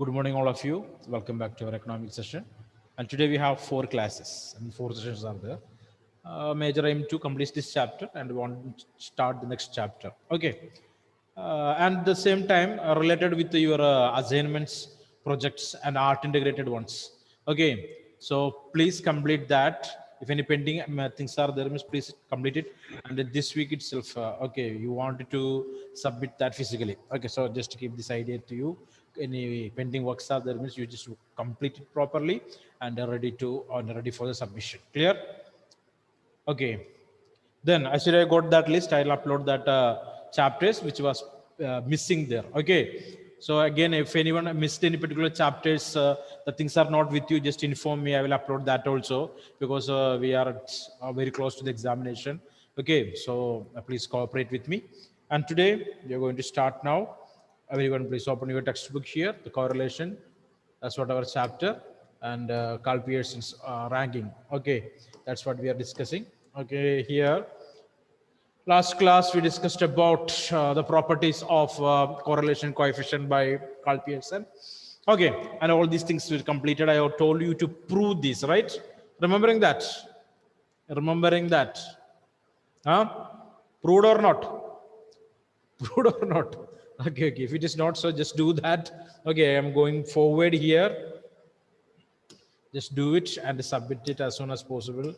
Good morning, all of you. Welcome back to our economic session. And today we have four classes. I mean, four sessions are there. Major aim to complete this chapter, and we want to start the next chapter. Okay. And at the same time, related with your assignments, projects, and art integrated ones. Okay. So please complete that. If any pending things are there, please complete it. And this week itself, okay, you wanted to submit that physically. Okay. So just to keep this idea to you, any pending works are there, means you just complete it properly and are ready for the submission. Clear? Okay. Then as I got that list, I'll upload that chapters which was missing there. Okay. So again, if anyone missed any particular chapters, the things are not with you, just inform me. I will upload that also, because we are very close to the examination. Okay. So please cooperate with me. And today we are going to start now. Everyone, please open your textbook here. The correlation. That's what our chapter, and Carl Pearson's ranking. Okay. That's what we are discussing. Okay, here last class we discussed about the properties of correlation coefficient by Carl Pearson. Okay, and all these things were completed. I have told you to prove this, right? Remembering that? Remembering that? Huh? Proved or not? Proved or not? Okay, okay. If it is not so, just do that. Okay, I am going forward here. Just do it and submit it as soon as possible.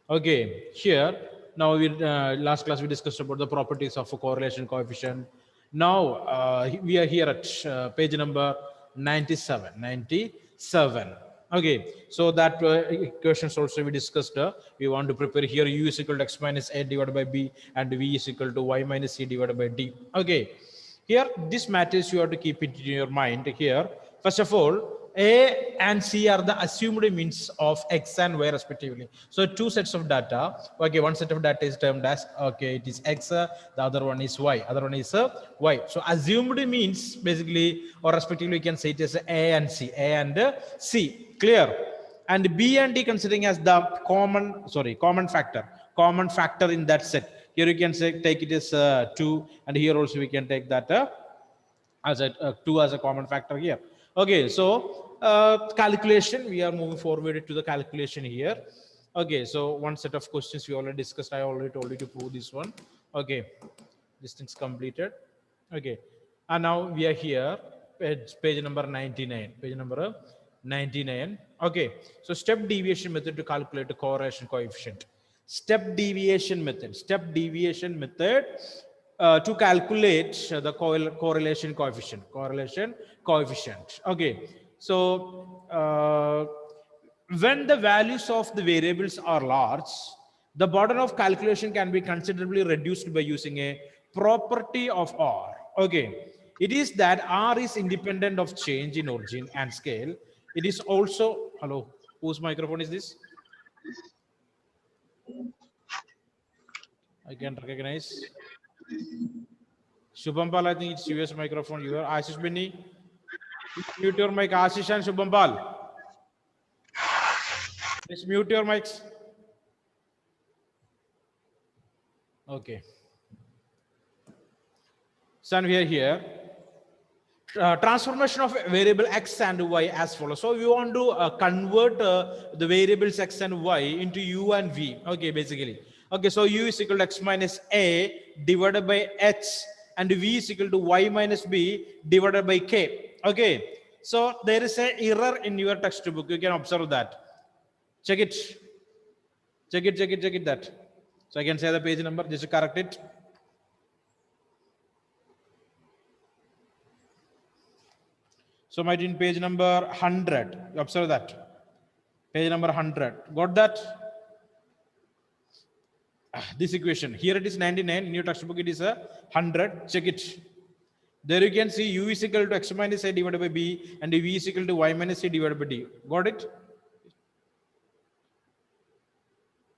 Okay, here now we last class we discussed about the properties of a correlation coefficient. Now we are here at page number 97. 97. Okay, so that equations also we discussed. We want to prepare here u is equal to x minus a divided by b, and v is equal to y minus c divided by d. Okay, here this matters, you have to keep it in your mind here. First of all, a and C are the assumed means of X and Y respectively. So two sets of data. Okay, one set of data is termed as, okay, it is X, the other one is Y, other one is Y. So assumed means basically, or respectively, we can say it as A and C, A and C. Clear? And B and D considering as the common factor in that set. Here you can say take it as 2, and here also we can take that as a 2 as a common factor here. Okay, so calculation, we are moving forward to the calculation here. Okay, so one set of questions we already discussed. I already told you to prove this one. Okay, this thing's completed. Okay, and now we are here, page number 99. Page number 99. Okay, so step deviation method to calculate the correlation coefficient. Step deviation method to calculate the correlation coefficient. Okay, so when the values of the variables are large, the burden of calculation can be considerably reduced by using a property of R. Okay, it is that R is independent of change in origin and scale. It is also, hello, whose microphone is this? I can't recognize. Shubhampal, I think it's US microphone. You are Ashish Benny. Mute your mic, Ashish and Shubhampal. Please mute your mics. Okay. So we are here. Transformation of variable x and y as follows. So we want to convert the variables x and y into u and v. Okay, basically. Okay, so u is equal to x minus a divided by h, and v is equal to y minus b divided by k. Okay, so there is an error in your textbook. You can observe that. Check it. Check it that. So I can say the page number, just to correct it. So might in page number 100. You observe that. Page number 100. Got that? This equation. Here it is 99. In your textbook it is 100. Check it. There you can see u is equal to x minus a divided by b, and v is equal to y minus c divided by d. Got it?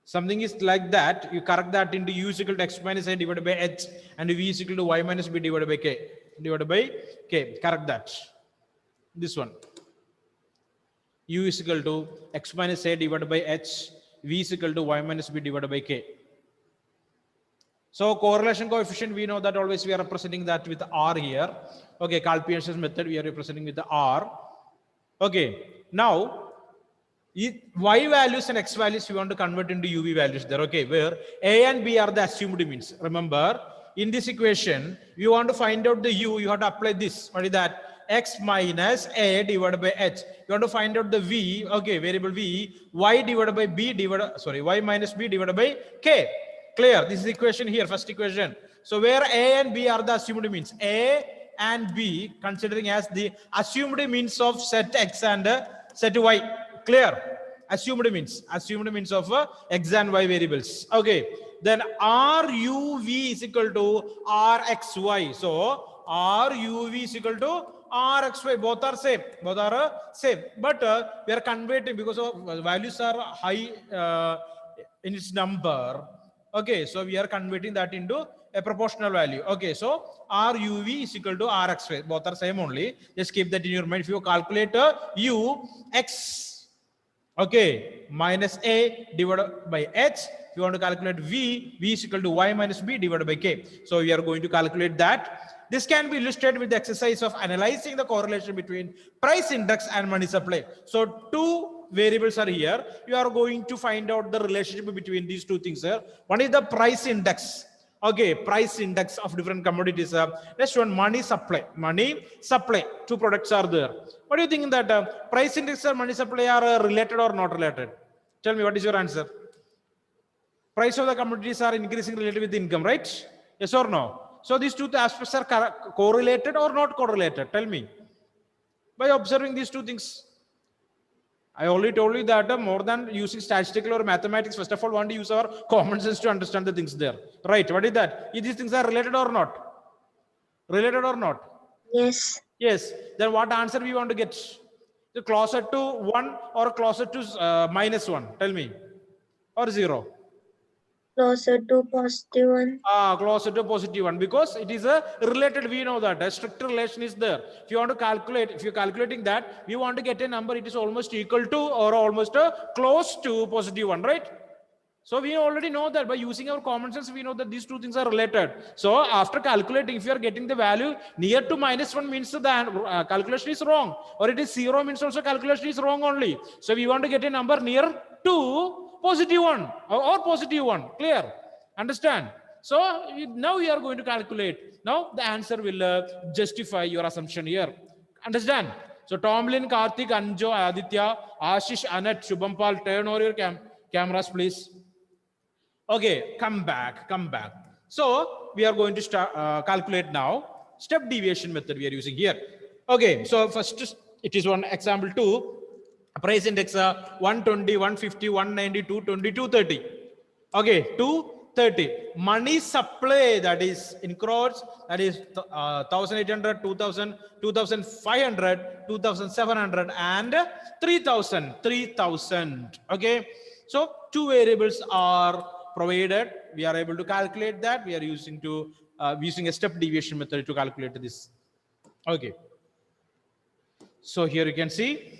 Something is like that. You correct that into u is equal to x minus a divided by h, and v is equal to y minus b divided by k. Correct that. This one. U is equal to x minus a divided by h, v is equal to y minus b divided by k. So correlation coefficient, we know that always we are representing that with R here. Okay, Carl Pearson's method, we are representing with the R. Okay, now y values and x values we want to convert into uv values there. Okay, where a and b are the assumed means. Remember, in this equation, you want to find out the u, you have to apply this. What is that? X minus a divided by h. You want to find out the v, okay, variable v, y divided by b divided, sorry, y minus b divided by k. Clear? This is the equation here, first equation. So where a and b are the assumed means. A and b considering as the assumed means of set x and set y. Clear? Assumed means of x and y variables. Okay, then ruv is equal to rxy. So ruv is equal to rxy. Both are same, but we are converting because of values are high in its number. Okay, so we are converting that into a proportional value. Okay, so ruv is equal to rxy. Both are same only. Just keep that in your mind. If you calculate u x, okay, minus a divided by h, if you want to calculate v is equal to y minus b divided by k. So we are going to calculate that. This can be illustrated with the exercise of analyzing the correlation between price index and money supply. So two variables are here. You are going to find out the relationship between these two things here. One is the price index. Okay, price index of different commodities. Next one, money supply. Two products are there. What do you think that price index or money supply are related or not related? Tell me, what is your answer? Price of the commodities are increasing related with income, right? Yes or no? So these two aspects are correlated or not correlated? Tell me. By observing these two things. I already told you that more than using statistical or mathematics, first of all, want to use our common sense to understand the things there. Right? What is that? If these things are related or not? Related or not? Yes. Yes. Then what answer we want to get? So closer to 1 or closer to minus 1? Tell me. Or 0? Closer to positive one. Closer to positive 1, because it is a related. We know that a strict relation is there. If you want to calculate, if you're calculating that, we want to get a number, it is almost equal to or almost close to positive 1, right? So we already know that by using our common sense, we know that these two things are related. So after calculating, if you are getting the value near to minus 1 means the calculation is wrong, or it is 0 means also calculation is wrong only. So we want to get a number near to positive 1 or positive 1. Clear? Understand? So now we are going to calculate. Now the answer will justify your assumption here. Understand? So Tomlin, Karthik, Anjo, Aditya, Ashish, Anat, Shubhampal, turn over your cameras, please. Okay, come back. So we are going to start calculate now. Step deviation method we are using here. Okay, so first it is one example 2. Price index 120, 150, 190, 220, 230. Okay, 230. Money supply, that is in crores, that is 1,800, 2,000, 2,500, 2,700 and 3,000. Okay, so two variables are provided. We are able to calculate that. We are using a step deviation method to calculate this. Okay, so here you can see.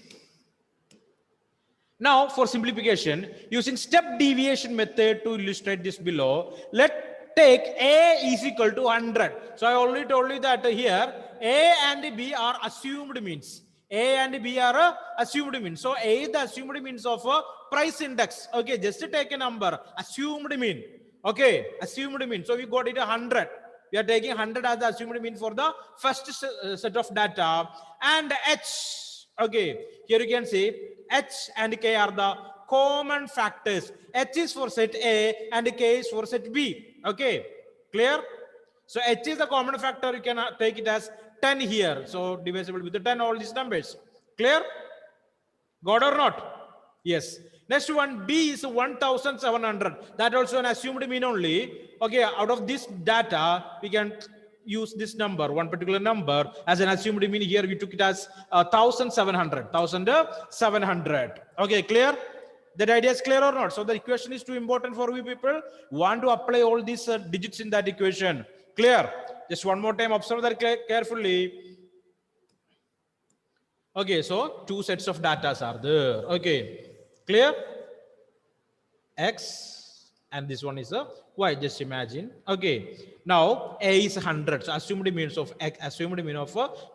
Now for simplification, using step deviation method to illustrate this below, let's take A is equal to 100. So I already told you that here A and B are assumed means. A and B are assumed means. So A is the assumed means of price index. Okay, just to take a number, assumed mean. Okay, assumed mean. So we got it 100. We are taking 100 as the assumed mean for the first set of data. And H, okay, here you can see H and K are the common factors. H is for set A and K is for set B. Okay, clear? So H is the common factor. You can take it as 10 here. So divisible with the 10, all these numbers. Clear? Got or not? Yes. Next one, B is 1,700. That also an assumed mean only. Okay, out of this data, we can use this number, one particular number, as an assumed mean. Here we took it as 1,700. Okay, clear? That idea is clear or not? So the equation is too important for you people. Want to apply all these digits in that equation. Clear? Just one more time, observe that carefully. Okay, so two sets of data are there. Okay, clear? X and this one is y. Just imagine. Okay. Now a is 100. So assumed means of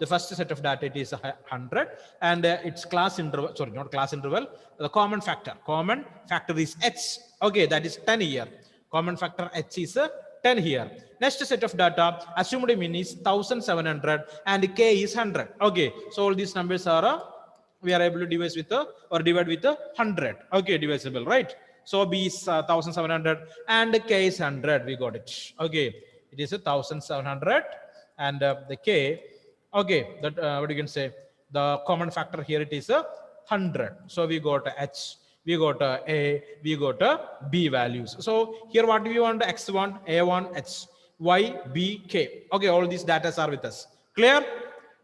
the first set of data, it is 100, and its class interval. Sorry, not class interval. The common factor. Common factor is h. Okay, that is 10 here. Common factor h is 10 here. Next set of data, assumed mean is 1700 and k is 100. Okay, so all these numbers are we are able to divide with or divide with 100. Okay, divisible, right? So b is 1700 and k is 100. We got it. Okay, it is 1700 and the k. Okay, that what you can say, the common factor here, it is 100. So we got h, we got a, we got b values. So here what do we want? X1, A1, H, Y, B, K. Okay, all these data are with us. Clear?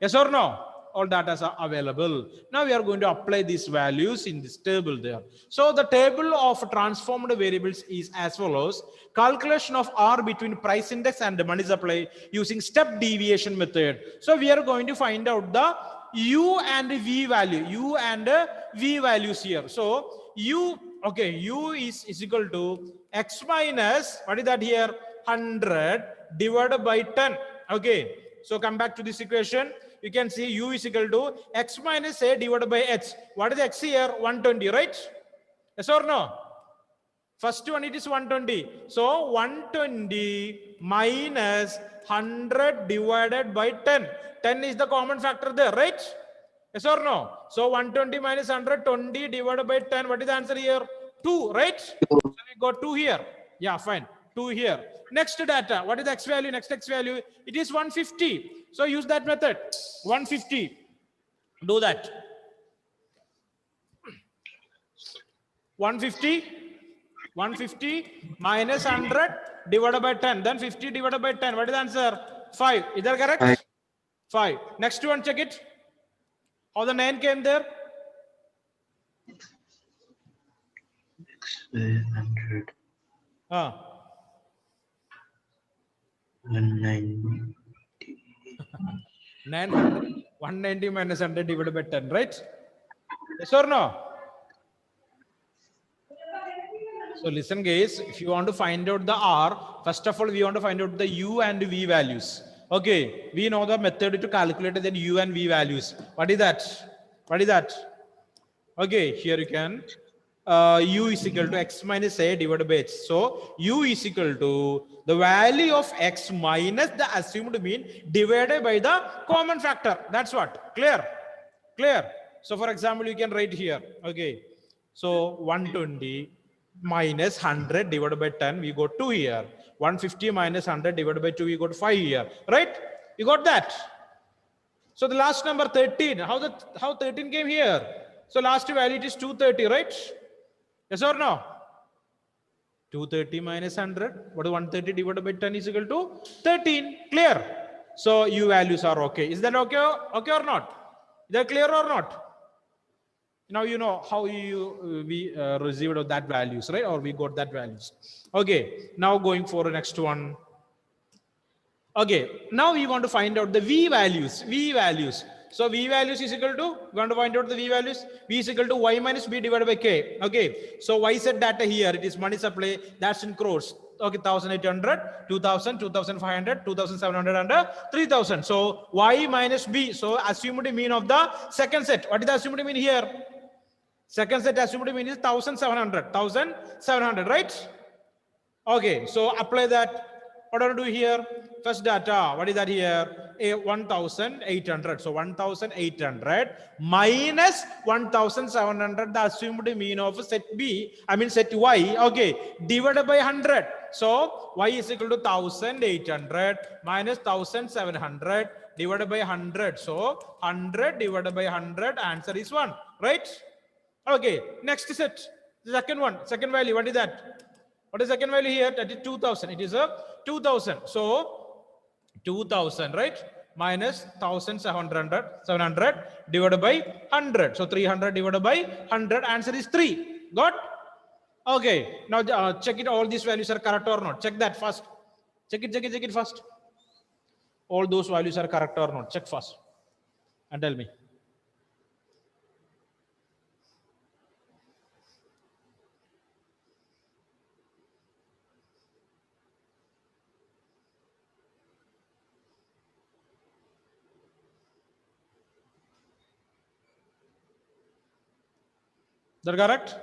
Yes or no? All data are available. Now we are going to apply these values in this table there. So the table of transformed variables is as follows. Calculation of R between price index and money supply using step deviation method. So we are going to find out the U and V value. U and V values here. So U, okay, U is equal to X minus, what is that here? 100 divided by 10. Okay. So come back to this equation. You can see U is equal to X minus A divided by H. What is X here? 120, right? Yes or no? First one, it is 120. So 120 minus 100 divided by 10. 10 is the common factor there, right? Yes or no? So 120 minus 100, 20 divided by 10. What is the answer here? 2, right? So we got 2 here. Yeah, fine. 2 here. Next data. What is the X value? Next X value. It is 150. So use that method. 150. Do that. 150. 150 minus 100 divided by 10. Then 50 divided by 10. What is the answer? 5. Is that correct? 5. Next one, check it. How the 9 came there? 100. 190. 900. 190 minus 100 divided by 10, right? Yes or no? So listen guys, if you want to find out the R, first of all, we want to find out the U and V values. Okay, we know the method to calculate the U and V values. What is that? What is that? Okay, here you can. U is equal to X minus A divided by H. So U is equal to the value of X minus the assumed mean divided by the common factor. That's what. Clear? Clear? So for example, you can write here. Okay. So 120 minus 100 divided by 10, we got 2 here. 150 minus 100 divided by 2, we got 5 here. Right? You got that? So the last number 13, how 13 came here? So last value, it is 230, right? Yes or no? 230 minus 100. What is 130 divided by 10 is equal to 13. Clear? So U values are okay. Is that okay? Okay or not? Is that clear or not? Now you know how we received that values, right? Or we got that values. Okay. Now going for the next one. Okay. Now we want to find out the V values. V values. So V values is equal to, we want to find out the V values. V is equal to Y minus B divided by K. Okay. So Y set data here, it is money supply, that's in crores. Okay, 1,800, 2,000, 2,500, 2,700 and 3,000. So Y minus B. So assumed mean of the second set. What is the assumed mean here? Second set assumed mean is 1,700. 1,700, right? Okay, so apply that. What do I do here? First data, what is that here? 1,800. So 1,800 minus 1,700, the assumed mean of set B, I mean set Y, okay, divided by 100. So Y is equal to 1,800 minus 1,700 divided by 100. So 100 divided by 100, answer is 1, right? Okay, next set, the second one, second value, what is that? What is the second value here? That is 2,000. It is a 2,000. So 2,000, right? Minus 1,700 divided by 100. So 300 divided by 100. Answer is 3. Got? Okay. Now check it. All these values are correct or not. Check that first. Check it first. All those values are correct or not. Check first. And tell me. that correct?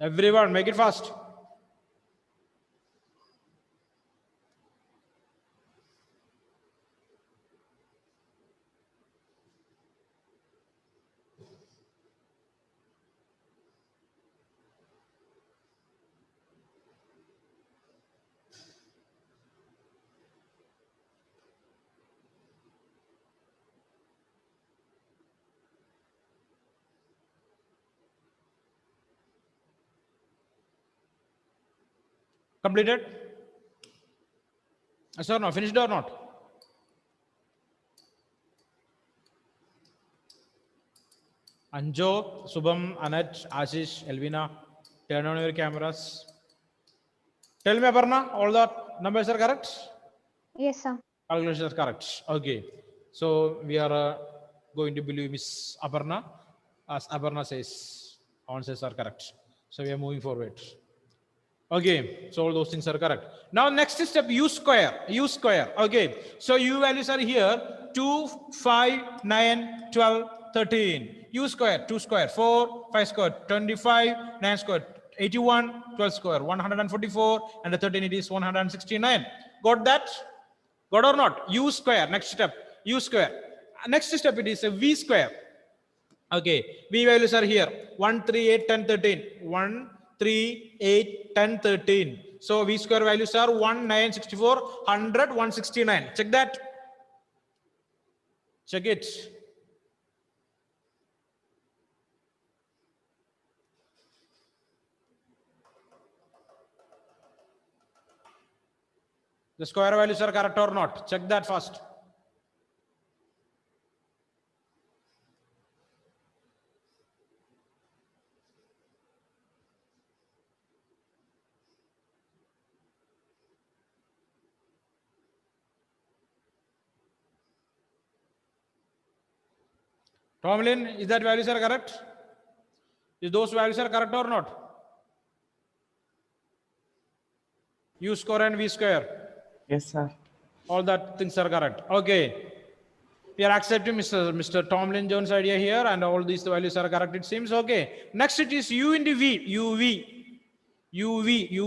Everyone, make it fast. Completed? Yes or no? Finished or not? Anjo, Subham, Anat, Ashish, Elvina, turn on your cameras. Tell me, Aparna, all the numbers are correct? Yes, sir. Calculations are correct. Okay. So we are going to believe Miss Aparna. As Aparna says, answers are correct. So we are moving forward. Okay, so all those things are correct. Now next step, u square. Okay, so u values are here 2, 5, 9, 12, 13. U square, 2 square, 4, 5 square, 25, 9 square, 81, 12 square, 144, and the 13 it is 169. Got that? Got or not? U square, next step, u square. Next step it is a v square. Okay, v values are here 1, 3, 8, 10, 13. 1, 3, 8, 10, 13. So v square values are 1, 9, 64, 100, 169. Check that. Check it. The square values are correct or not? Check that first. Tomlin, is that values are correct? Is those values are correct or not? U square and v square. Yes, sir. All that things are correct. Okay. We are accepting Mr. Tomlin Jones' idea here, and all these values are correct, it seems. Okay. Next, it is u into v. U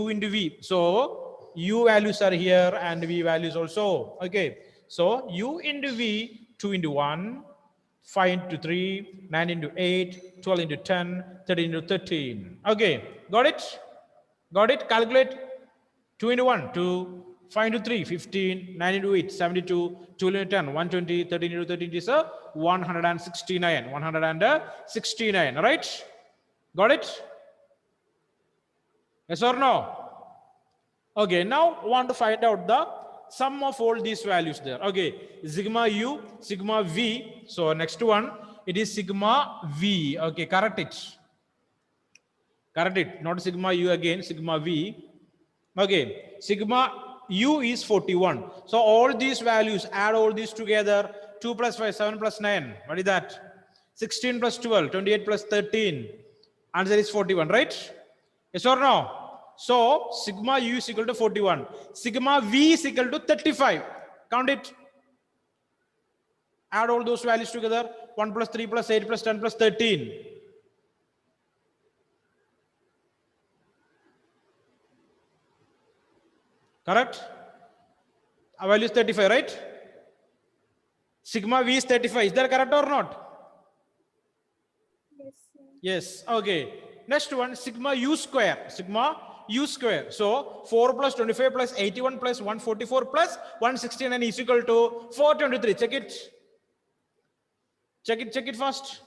into v. So, u values are here and v values also. Okay. So, u into v, 2 into 1, 5 into 3, 9 into 8, 12 into 10, 13 into 13. Okay. Got it? Got it? Calculate. 2 into 1, 2, 5 into 3, 15, 9 into 8, 72, 12 into 10, 120, 13 into 13 is 169. 169, right? Got it? Yes or no? Okay, now want to find out the sum of all these values there. Okay, sigma u, sigma v. So next one, it is sigma v. Okay, correct it. Correct it. Not sigma u again, sigma v. Okay, sigma u is 41. So all these values, add all these together, 2 plus 5, 7 plus 9. What is that? 16 plus 12, 28 plus 13. Answer is 41, right? Yes or no? So sigma u is equal to 41. Sigma v is equal to 35. Count it. Add all those values together. 1 plus 3 plus 8 plus 10 plus 13. Correct? Our value is 35, right? Sigma v is 35. Is that correct or not? Yes, sir. Yes. Okay. Next one, sigma u square. Sigma u square. So 4 plus 25 plus 81 plus 144 plus 169 is equal to 423. Check it. Check it first.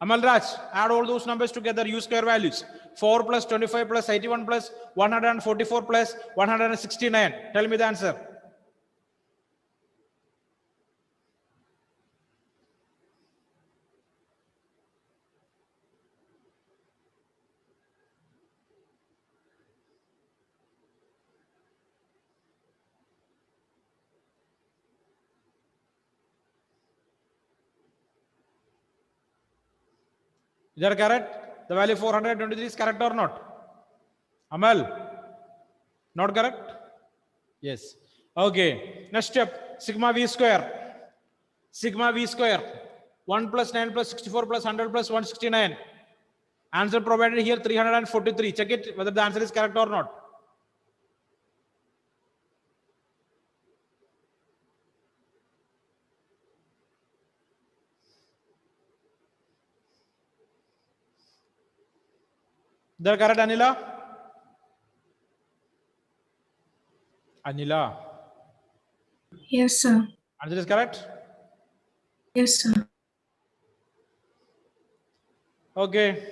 Amal Raj, add all those numbers together, u square values. 4 plus 25 plus 81 plus 144 plus 169. Tell me the answer. Is that correct? The value 423 is correct or not? Amal? Not correct? Yes. Okay. Next step, sigma v square. Sigma v square. 1 plus 9 plus 64 plus 100 plus 169. Answer provided here 343. Check it whether the answer is correct or not. They're correct, Anila? Anila. Yes, sir. Answer is correct? Yes, sir. Okay.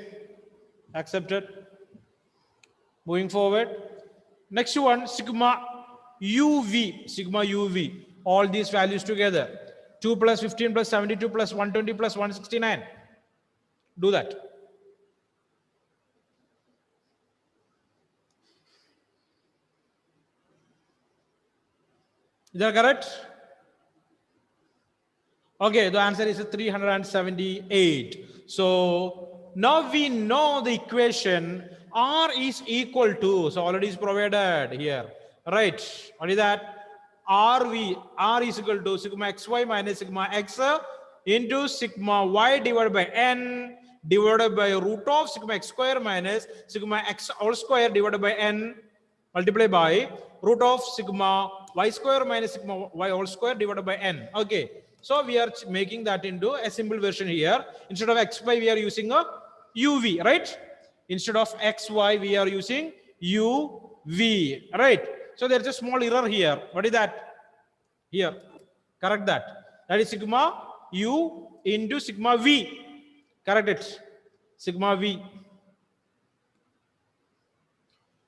Accepted. Moving forward. Next one, sigma UV. Sigma UV. All these values together. 2 plus 15 plus 72 plus 120 plus 169. Do that. Is that correct? Okay, the answer is 378. So now we know the equation R is equal to, so already is provided here, right? What is that? R is equal to sigma xy minus sigma x into sigma y divided by n divided by root of sigma x square minus sigma x all square divided by n multiplied by root of sigma y square minus sigma y all square divided by n. Okay, so we are making that into a simple version here. Instead of xy, we are using a uv, right? Instead of xy, we are using uv, right? So there's a small error here. What is that? Here, correct that. That is sigma u into sigma v. Correct it. Sigma v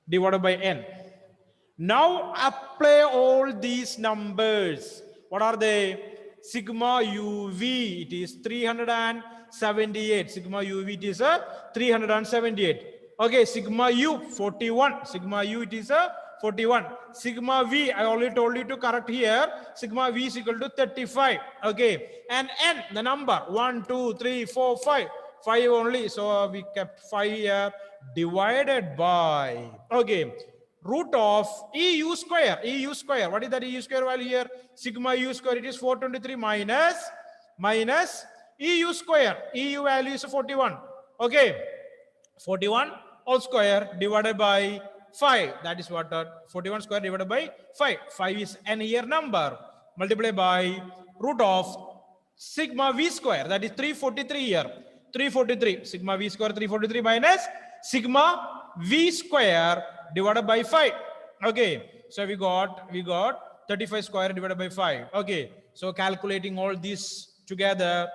divided by n. Now apply all these numbers. What are they? Sigma uv, it is 378. Sigma uv, it is 378. Okay, sigma u 41. Sigma u, it is 41. Sigma v, I already told you to correct here. Sigma v is equal to 35. Okay, and n, the number 1 2 3 4 5 5 only, so we kept 5 here, divided by, okay, root of EU square. EU square. What is that EU square value here? Sigma U square. It is 423 minus EU square. EU value is 41. Okay. 41 all square divided by 5. That is what 41 square divided by 5. 5 is n here number. Multiplied by root of sigma V square. That is 343 here. 343. Sigma V square 343 minus sigma V square divided by 5. Okay, so we got 35 square divided by 5. Okay, so calculating all this together,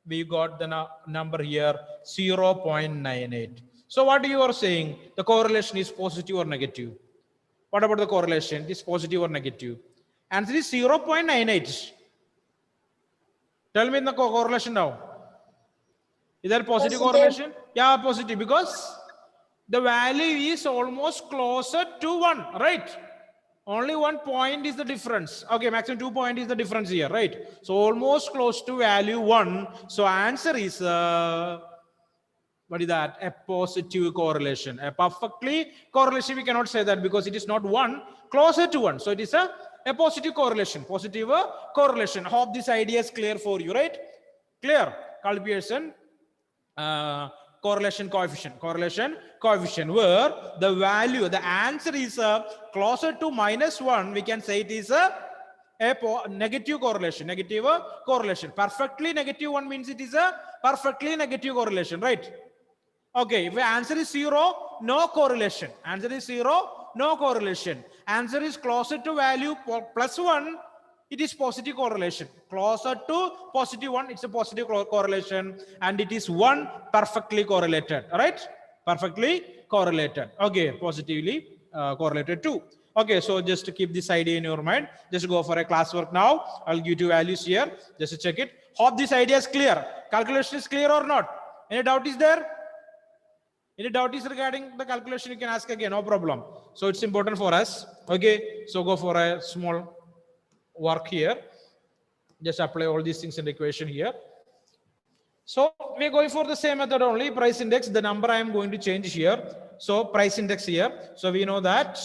we got the number here 0.98. So what you are saying, the correlation is positive or negative? What about the correlation? Is positive or negative? Answer is 0.98. Tell me the correlation now. Is there positive correlation? Yeah, positive, because the value is almost closer to 1, right? Only 1 point is the difference. Okay, maximum 2 point is the difference here, right? So almost close to value 1. So answer is, what is that? A positive correlation. A perfectly correlation, we cannot say that because it is not 1, closer to 1. So it is a positive correlation. Positive correlation. Hope this idea is clear for you, right? Clear? Carl Pearson. Correlation coefficient where the value, the answer is closer to -1, we can say it is a negative correlation. Perfectly negative one means it is a perfectly negative correlation, right? Okay, if the answer is 0, no correlation. Answer is 0, no correlation. Answer is closer to value +1, it is positive correlation. Closer to +1, it's a positive correlation, and it is 1 perfectly correlated, right? Perfectly correlated. Okay, positively correlated too. Okay, so just to keep this idea in your mind, just go for a classwork now. I'll give you values here. Just to check it. Hope this idea is clear. Calculation is clear or not? Any doubt is there? Any doubt is regarding the calculation, you can ask again, no problem. So it's important for us. Okay, so go for a small work here. Just apply all these things in the equation here. So we're going for the same method only. Price index, the number I am going to change here. So price index here. So we know that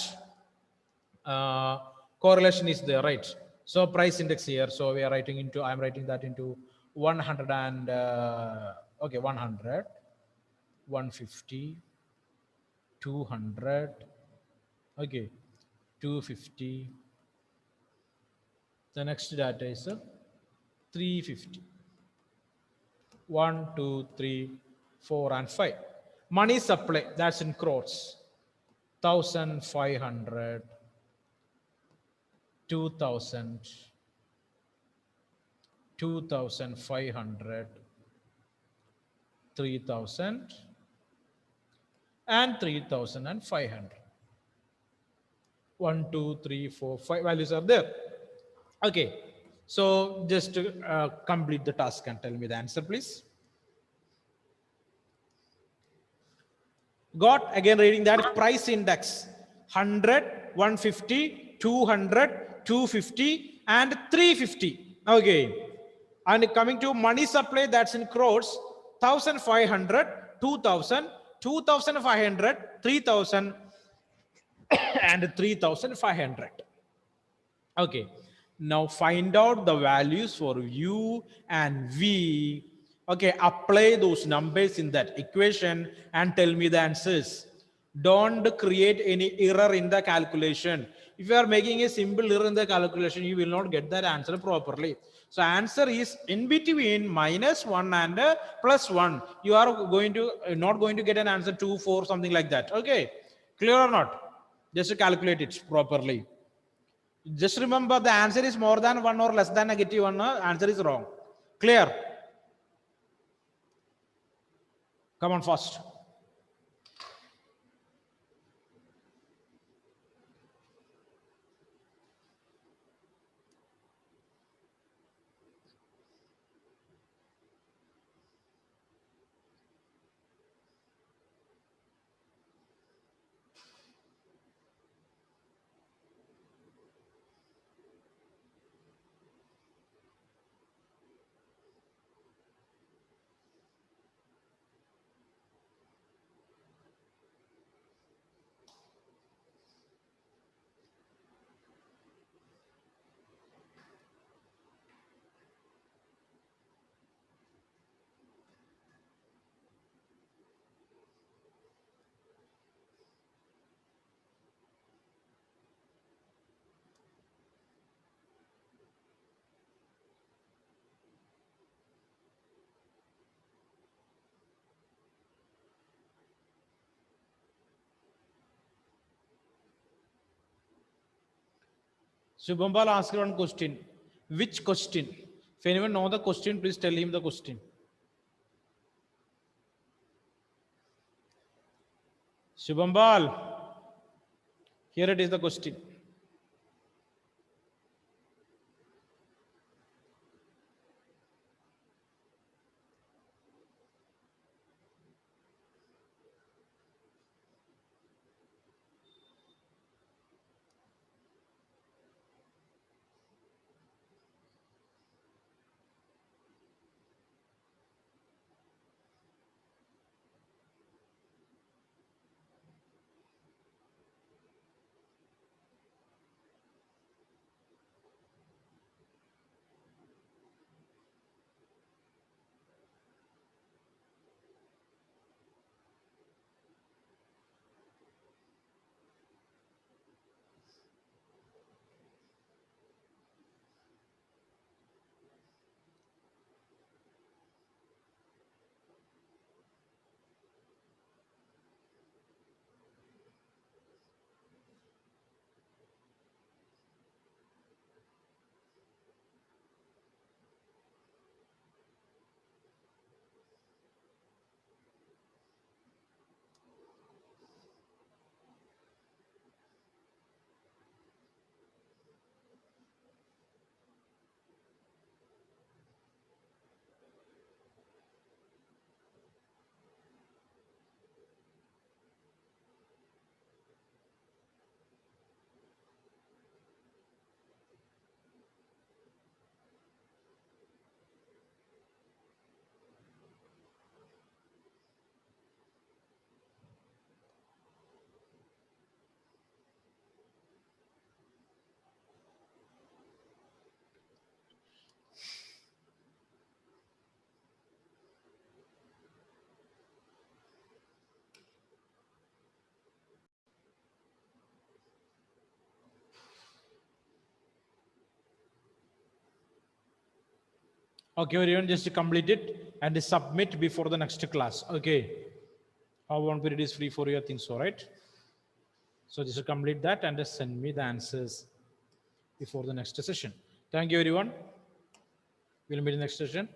correlation is there, right? So price index here. So we are writing into, I'm writing that into 100 and okay, 100, 150, 200, okay, 250. The next data is 350. 1, 2, 3, 4, and 5. Money supply, that's in crores. 1,500, 2,000, 2,500, 3,000, and 3,500. 1, 2, 3, 4, 5 values are there. Okay, so just to complete the task and tell me the answer, please. Got, again reading that, price index 100, 150, 200, 250, and 350. Okay, and coming to money supply, that's in crores, 1,500, 2,000, 2,500, 3,000, and 3,500. Okay, now find out the values for U and V. Okay, apply those numbers in that equation and tell me the answers. Don't create any error in the calculation. If you are making a simple error in the calculation, you will not get that answer properly. So answer is in between -1 and +1. You are going to not going to get an answer 2, 4, something like that. Okay, clear or not? Just to calculate it properly. Just remember, the answer is more than 1 or less than -1. Answer is wrong. Clear? Come on, fast. Shubhambal asked one question. Which question? If anyone know the question, please tell him the question. Shubhambal, here it is the question. Okay, everyone, just complete it and submit before the next class. Okay. How one period is free for your things, all right? So just complete that and just send me the answers before the next session. Thank you, everyone. We'll meet in the next session.